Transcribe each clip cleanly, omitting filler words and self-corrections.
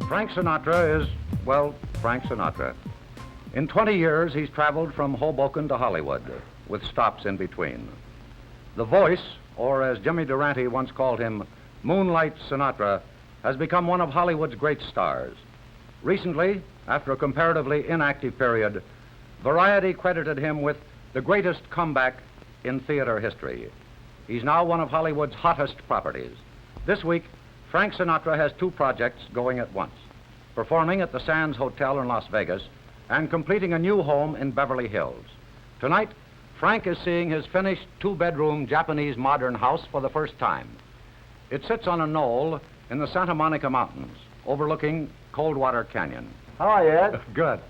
Frank Sinatra is, well, Frank Sinatra. In 20 years, he's traveled from Hoboken to Hollywood, with stops in between. The voice, or as Jimmy Durante once called him, Moonlight Sinatra, has become one of Hollywood's great stars. Recently, after a comparatively inactive period, Variety credited him with the greatest comeback in theater history. He's now one of Hollywood's hottest properties. This week, Frank Sinatra has two projects going at once, performing at the Sands Hotel in Las Vegas and completing a new home in Beverly Hills. Tonight, Frank is seeing his finished two-bedroom Japanese modern house for the first time. It sits on a knoll in the Santa Monica Mountains, overlooking Coldwater Canyon. How are you, Ed? Good.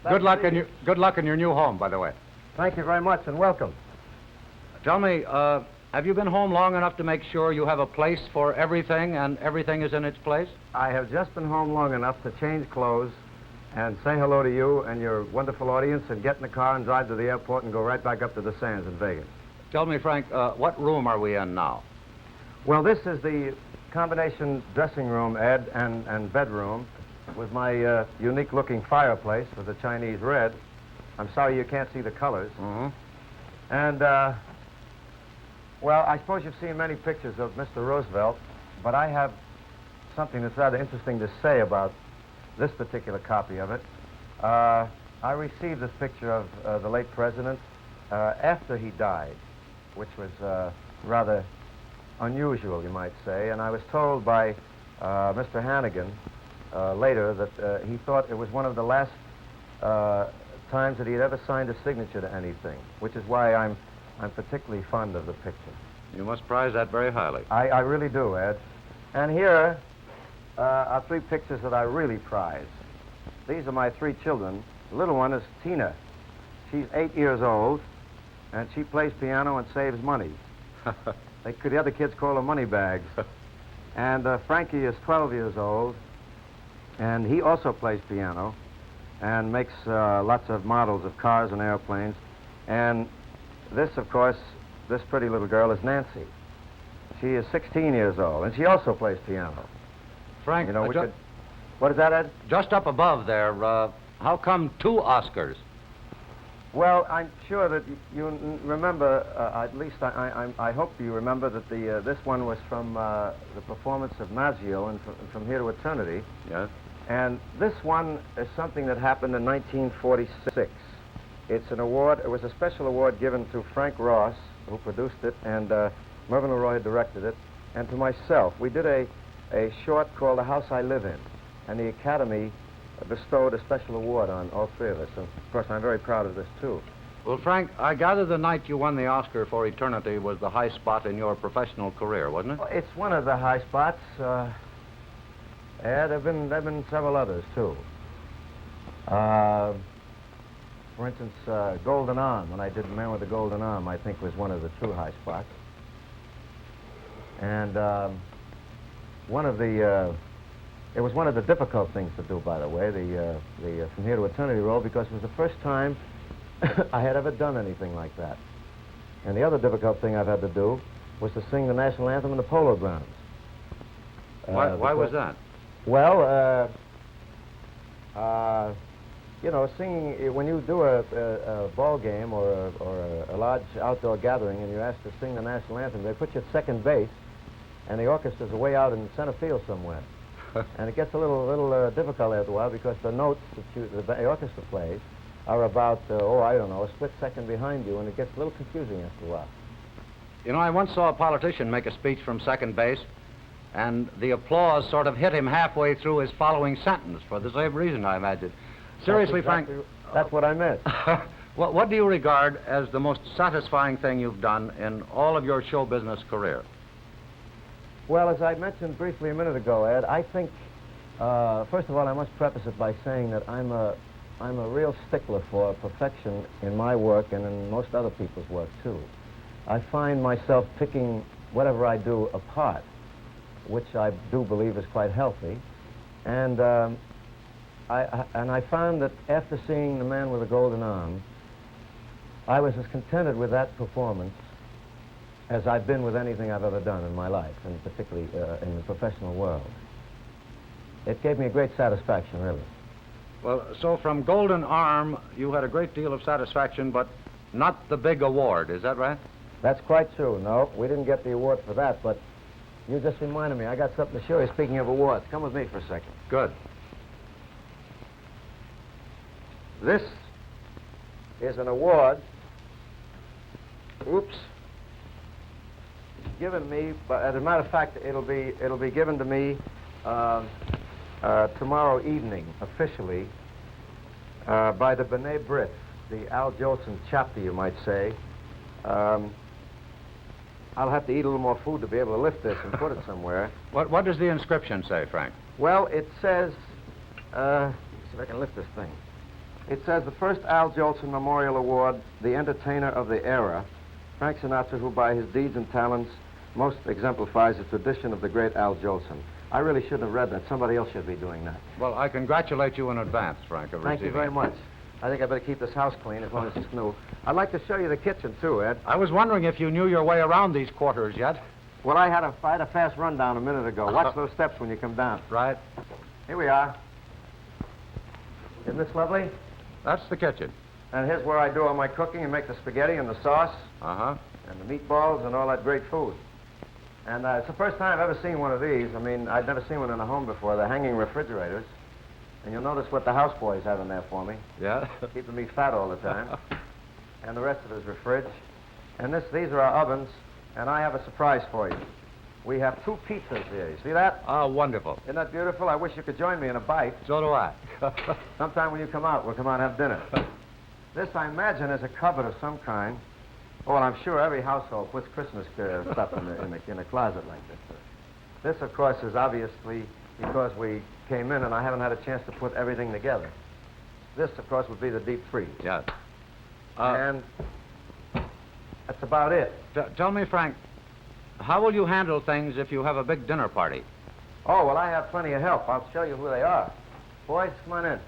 Good luck in your new home, by the way. Thank you very much, and welcome. Tell me, have you been home long enough to make sure you have a place for everything and everything is in its place? I have just been home long enough to change clothes and say hello to you and your wonderful audience and get in the car and drive to the airport and go right back up to the Sands in Vegas. Tell me, Frank, what room are we in now? Well, this is the combination dressing room, Ed, and bedroom with my unique-looking fireplace with the Chinese red. I'm sorry you can't see the colors. Mm-hmm. And, well, I suppose you've seen many pictures of Mr. Roosevelt, but I have something that's rather interesting to say about this particular copy of it. I received this picture of the late president after he died, which was rather unusual, you might say, and I was told by Mr. Hannigan later that he thought it was one of the last times that he had ever signed a signature to anything, which is why I'm particularly fond of the picture. You must prize that very highly. I really do, Ed. And here are three pictures that I really prize. These are my three children. The little one is Tina. She's 8 years old, and she plays piano and saves money. The other kids call her money bags. And Frankie is 12 years old, and he also plays piano and makes lots of models of cars and airplanes. And this, of course, this pretty little girl is Nancy. She is 16 years old, and she also plays piano. Frank, you know, what is that, Ed? Just up above there, how come two Oscars? Well, I'm sure that you remember, at least I hope you remember that this one was from the performance of Maggio and from Here to Eternity. Yes. And this one is something that happened in 1946. It's an award, it was a special award given to Frank Ross, who produced it, and Mervyn LeRoy directed it, and to myself. We did a short called The House I Live In, and the Academy bestowed a special award on all three of us. And of course, I'm very proud of this, too. Well, Frank, I gather the night you won the Oscar for Eternity was the high spot in your professional career, wasn't it? Well, it's one of the high spots. Yeah, there've been several others, too. For instance, Golden Arm, when I did Man with the Golden Arm, I think was one of the true high spots. And it was one of the difficult things to do, by the way, the From Here to Eternity role, because it was the first time I had ever done anything like that. And the other difficult thing I've had to do was to sing the national anthem in the Polo Grounds. Why was that? Well, you know, singing, when you do a ball game or a large outdoor gathering and you're asked to sing the national anthem, they put you at second base, and the orchestra's way out in center field somewhere. And it gets a little difficult after a while because the notes that the orchestra plays are about, I don't know, a split second behind you, and it gets a little confusing after a while. You know, I once saw a politician make a speech from second base, and the applause sort of hit him halfway through his following sentence, for the same reason, I imagine. Seriously, Frank... That's what I meant. What do you regard as the most satisfying thing you've done in all of your show business career? Well, as I mentioned briefly a minute ago, Ed, I think, first of all, I must preface it by saying that I'm a real stickler for perfection in my work and in most other people's work, too. I find myself picking whatever I do apart, which I do believe is quite healthy. And I found that after seeing The Man with the Golden Arm, I was as contented with that performance as I've been with anything I've ever done in my life, and particularly in the professional world. It gave me a great satisfaction, really. Well, so from Golden Arm, you had a great deal of satisfaction, but not the big award, is that right? That's quite true. No, we didn't get the award for that, but you just reminded me. I got something to show you. Speaking of awards, come with me for a second. Good. This is an award. Oops. Given me, but as a matter of fact, it'll be given to me tomorrow evening, officially, by the B'nai B'rith, the Al Jolson chapter, you might say. I'll have to eat a little more food to be able to lift this and put it somewhere. What does the inscription say, Frank? Well, it says, let's see if I can lift this thing. It says, the first Al Jolson Memorial Award, the entertainer of the era, Frank Sinatra, who by his deeds and talents most exemplifies the tradition of the great Al Jolson. I really shouldn't have read that. Somebody else should be doing that. Well, I congratulate you in advance, Frank, of Thank you very much. I think I better keep this house clean as long as it's new. I'd like to show you the kitchen, too, Ed. I was wondering if you knew your way around these quarters yet. Well, I had a fast rundown a minute ago. Watch those steps when you come down. Right. Here we are. Isn't this lovely? That's the kitchen. And here's where I do all my cooking and make the spaghetti and the sauce. Uh-huh. And the meatballs and all that great food. And it's the first time I've ever seen one of these. I mean, I'd never seen one in a home before. They're hanging refrigerators. And you'll notice what the houseboys have in there for me. Yeah? Keeping me fat all the time. And the rest of it is refrige. And these are our ovens. And I have a surprise for you. We have 2 pizzas here. You see that? Oh, wonderful. Isn't that beautiful? I wish you could join me in a bite. So do I. Sometime when you come out, we'll come out and have dinner. This, I imagine, is a cupboard of some kind. Oh, and I'm sure every household puts Christmas stuff in a closet like this. This, of course, is obviously because we came in and I haven't had a chance to put everything together. This, of course, would be the deep freeze. Yes. And that's about it. Tell me, Frank, how will you handle things if you have a big dinner party? Oh, well, I have plenty of help. I'll show you who they are. Boys, come on in.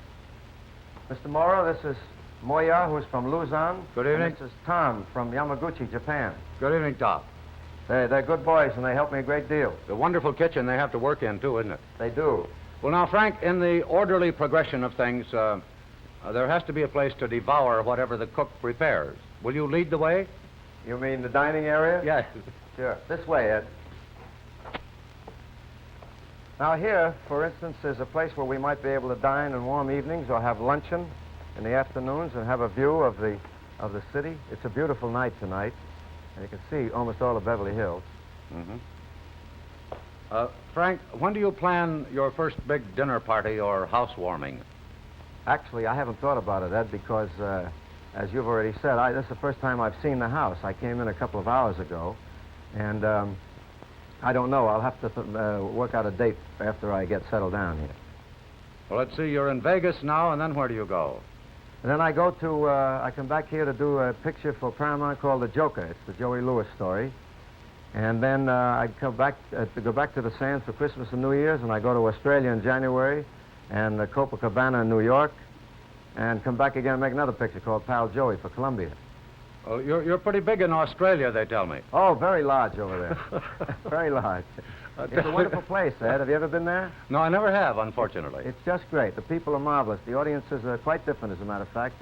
Mr. Murrow, this is Moya, who's from Luzon. Good evening. And this is Tom from Yamaguchi, Japan. Good evening, Tom. They're good boys, and they help me a great deal. The wonderful kitchen they have to work in, too, isn't it? They do. Well, now, Frank, in the orderly progression of things, there has to be a place to devour whatever the cook prepares. Will you lead the way? You mean the dining area? Yes. Sure. This way, Ed. Now here, for instance, is a place where we might be able to dine in warm evenings or have luncheon in the afternoons and have a view of the city. It's a beautiful night tonight, and you can see almost all of Beverly Hills. Mm-hmm. Frank, when do you plan your first big dinner party or housewarming? Actually, I haven't thought about it, Ed, because, as you've already said, this is the first time I've seen the house. I came in a couple of hours ago, and I don't know. I'll have to work out a date after I get settled down here. Well, let's see. You're in Vegas now, and then where do you go? And then I go to, I come back here to do a picture for Paramount called The Joker. It's the Joey Lewis story. And then I come back to go back to the Sands for Christmas and New Year's, and I go to Australia in January, and Copacabana in New York, and come back again and make another picture called Pal Joey for Columbia. Oh, you're pretty big in Australia, they tell me. Oh, very large over there. Very large. It's a wonderful place, Ed. Have you ever been there? No, I never have, unfortunately. It's just great. The people are marvelous. The audiences are quite different, as a matter of fact.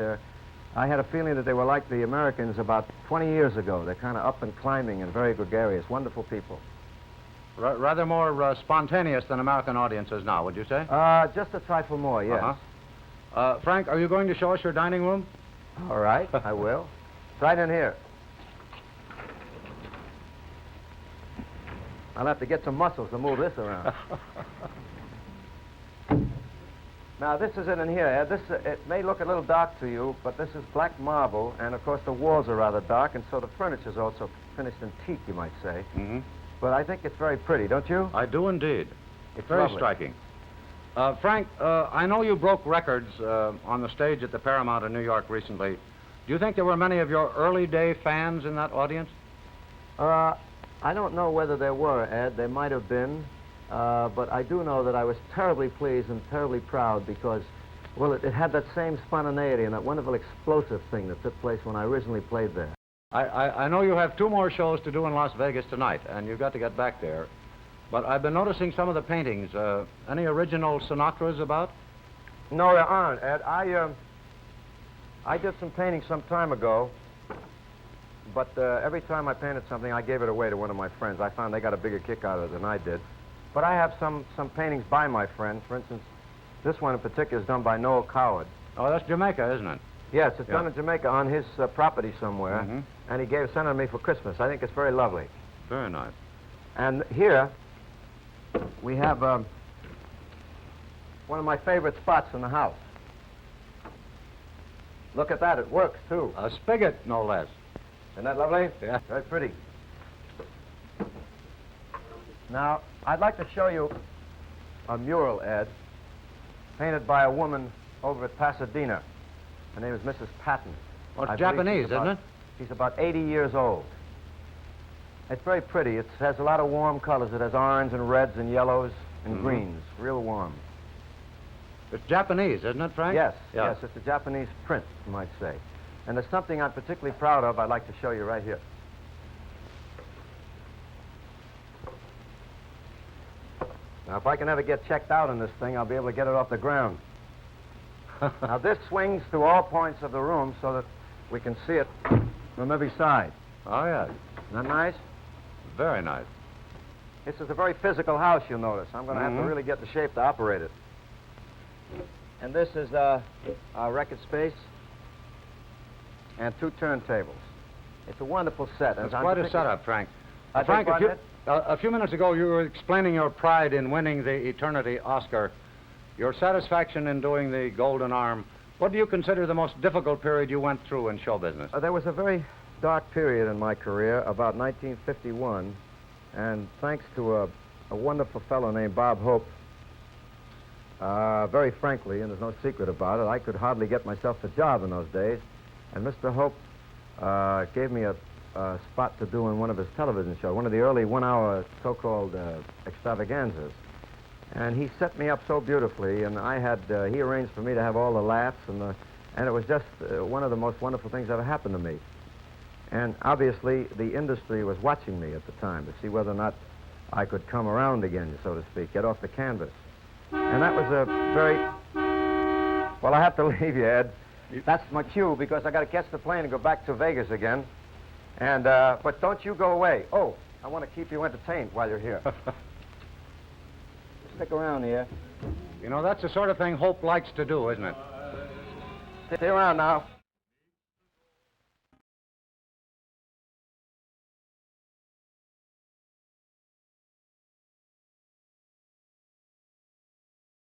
I had a feeling that they were like the Americans about 20 years ago. They're kind of up and climbing and very gregarious, wonderful people. Rather more spontaneous than American audiences now, would you say? Just a trifle more, yes. Frank, are you going to show us your dining room? All right, I will. It's right in here. I'll have to get some muscles to move this around. Now, this is it in here, Ed. It may look a little dark to you, but this is black marble, and of course the walls are rather dark, and so the furniture is also finished in teak, you might say. Mm-hmm. But I think it's very pretty, don't you? I do indeed. It's very lovely. Striking. Frank, I know you broke records on the stage at the Paramount in New York recently. Do you think there were many of your early day fans in that audience? I don't know whether there were, Ed. There might have been. But I do know that I was terribly pleased and terribly proud because, well, it had that same spontaneity and that wonderful explosive thing that took place when I originally played there. I know you have 2 more shows to do in Las Vegas tonight, and you've got to get back there. But I've been noticing some of the paintings. Any original Sinatras about? No, there aren't, Ed. I did some painting some time ago, but every time I painted something, I gave it away to one of my friends. I found they got a bigger kick out of it than I did. But I have some paintings by my friends. For instance, this one in particular is done by Noel Coward. Oh, that's Jamaica, isn't it? Yes, it's done in Jamaica on his property somewhere, and he sent it to me for Christmas. I think it's very lovely. Very nice. And here we have one of my favorite spots in the house. Look at that, it works too. A spigot, no less. Isn't that lovely? Yeah. Very pretty. Now, I'd like to show you a mural, Ed, painted by a woman over at Pasadena. Her name is Mrs. Patton. Well, it's Japanese, isn't it? She's about 80 years old. It's very pretty. It has a lot of warm colors. It has orange and reds and yellows and greens. Real warm. It's Japanese, isn't it, Frank? Yes, Yeah. yes. It's a Japanese print, you might say. And there's something I'm particularly proud of I'd like to show you right here. Now, if I can ever get checked out on this thing, I'll be able to get it off the ground. Now, this swings to all points of the room so that we can see it from every side. Oh, yes. Isn't that nice? Very nice. This is a very physical house, you'll notice. I'm going to have to really get the shape to operate it. And this is our record space and 2 turntables. It's a wonderful set. It's quite a setup, Frank. I Frank, beg pardon? a few minutes ago, you were explaining your pride in winning the Eternity Oscar, your satisfaction in doing the Golden Arm. What do you consider the most difficult period you went through in show business? There was a very dark period in my career, about 1951, and thanks to a wonderful fellow named Bob Hope, very frankly, and there's no secret about it, I could hardly get myself a job in those days, and Mr. Hope gave me a spot to do in one of his television shows, one of the early one-hour so-called extravaganzas. And he set me up so beautifully, and he arranged for me to have all the laughs, and it was just one of the most wonderful things that ever happened to me. And obviously, the industry was watching me at the time to see whether or not I could come around again, so to speak, get off the canvas. And that was a very... Well, I have to leave you, Ed. That's my cue, because I got to catch the plane and go back to Vegas again. And, but don't you go away. Oh, I want to keep you entertained while you're here. Stick around here. You know, that's the sort of thing Hope likes to do, isn't it? Stay around now.